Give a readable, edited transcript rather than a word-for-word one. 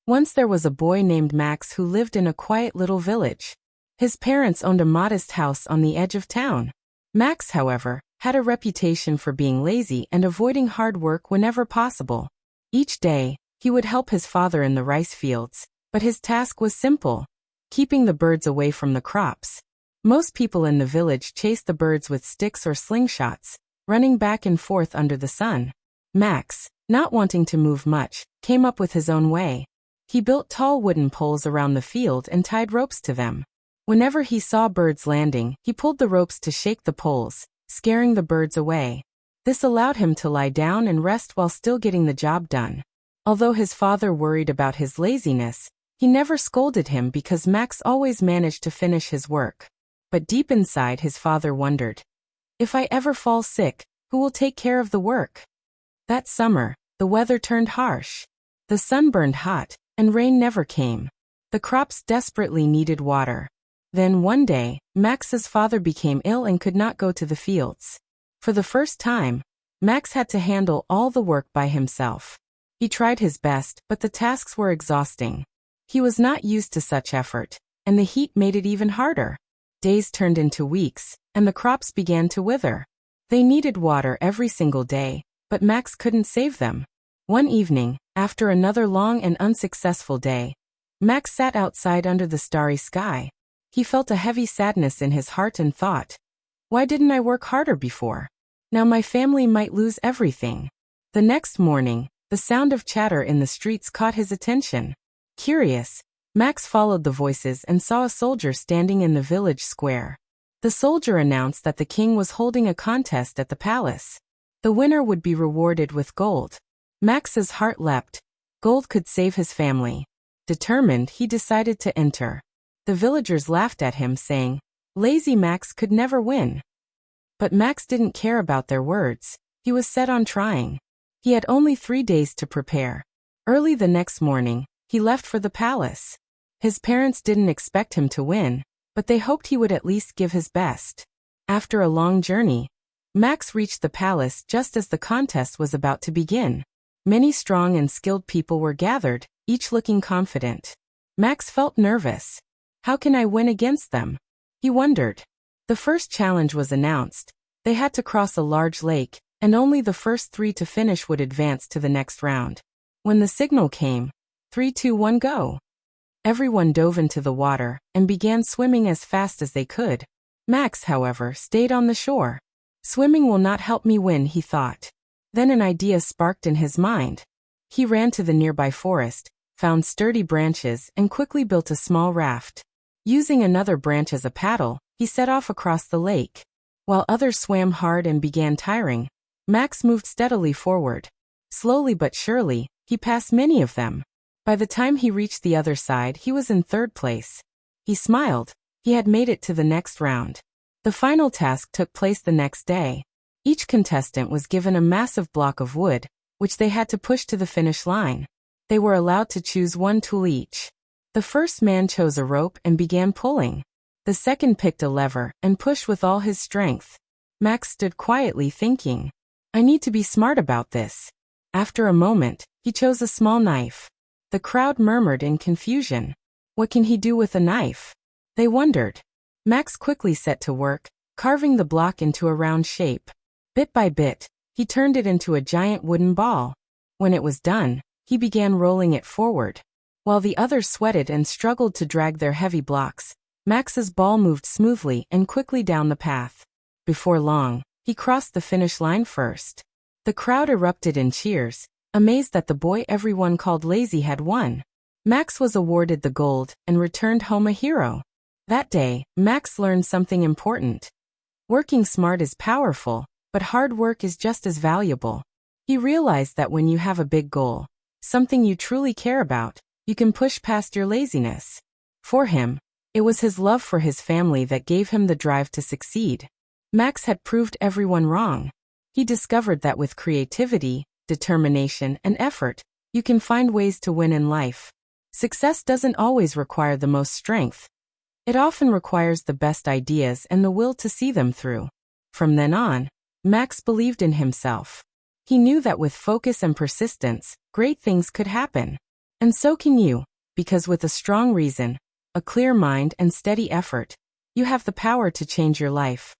Once there was a boy named Max who lived in a quiet little village. His parents owned a modest house on the edge of town. Max, however, had a reputation for being lazy and avoiding hard work whenever possible. Each day, he would help his father in the rice fields, but his task was simple: keeping the birds away from the crops. Most people in the village chased the birds with sticks or slingshots, running back and forth under the sun. Max, not wanting to move much, came up with his own way. He built tall wooden poles around the field and tied ropes to them. Whenever he saw birds landing, he pulled the ropes to shake the poles, scaring the birds away. This allowed him to lie down and rest while still getting the job done. Although his father worried about his laziness, he never scolded him because Max always managed to finish his work. But deep inside, his father wondered, "If I ever fall sick, who will take care of the work?" That summer, the weather turned harsh. The sun burned hot, and rain never came. The crops desperately needed water. Then one day, Max's father became ill and could not go to the fields. For the first time, Max had to handle all the work by himself. He tried his best, but the tasks were exhausting. He was not used to such effort, and the heat made it even harder. Days turned into weeks, and the crops began to wither. They needed water every single day, but Max couldn't save them. One evening, after another long and unsuccessful day, Max sat outside under the starry sky. He felt a heavy sadness in his heart and thought, "Why didn't I work harder before? Now my family might lose everything." The next morning, the sound of chatter in the streets caught his attention. Curious, Max followed the voices and saw a soldier standing in the village square. The soldier announced that the king was holding a contest at the palace. The winner would be rewarded with gold. Max's heart leapt. Gold could save his family. Determined, he decided to enter. The villagers laughed at him, saying, "Lazy Max could never win." But Max didn't care about their words. He was set on trying. He had only 3 days to prepare. Early the next morning, he left for the palace. His parents didn't expect him to win, but they hoped he would at least give his best. After a long journey, Max reached the palace just as the contest was about to begin. Many strong and skilled people were gathered, each looking confident. Max felt nervous. How can I win against them? He wondered. The first challenge was announced. They had to cross a large lake, and only the first 3 to finish would advance to the next round. When the signal came, 3, 2, 1, go! Everyone dove into the water and began swimming as fast as they could. Max, however, stayed on the shore. Swimming will not help me win, he thought. Then an idea sparked in his mind. He ran to the nearby forest, found sturdy branches, and quickly built a small raft. Using another branch as a paddle, he set off across the lake. While others swam hard and began tiring, Max moved steadily forward. Slowly but surely, he passed many of them. By the time he reached the other side, he was in 3rd place. He smiled. He had made it to the next round. The final task took place the next day. Each contestant was given a massive block of wood, which they had to push to the finish line. They were allowed to choose one tool each. The first man chose a rope and began pulling. The second picked a lever and pushed with all his strength. Max stood quietly thinking, "I need to be smart about this." After a moment, he chose a small knife. The crowd murmured in confusion. What can he do with a knife? They wondered. Max quickly set to work, carving the block into a round shape. Bit by bit, he turned it into a giant wooden ball. When it was done, he began rolling it forward. While the others sweated and struggled to drag their heavy blocks, Max's ball moved smoothly and quickly down the path. Before long, he crossed the finish line first. The crowd erupted in cheers, amazed that the boy everyone called lazy had won. Max was awarded the gold and returned home a hero. That day, Max learned something important. Working smart is powerful, but hard work is just as valuable. He realized that when you have a big goal, something you truly care about, you can push past your laziness. For him, it was his love for his family that gave him the drive to succeed. Max had proved everyone wrong. He discovered that with creativity, determination, and effort, you can find ways to win in life. Success doesn't always require the most strength. It often requires the best ideas and the will to see them through. From then on, Max believed in himself. He knew that with focus and persistence, great things could happen. And so can you, because with a strong reason, a clear mind and steady effort, you have the power to change your life.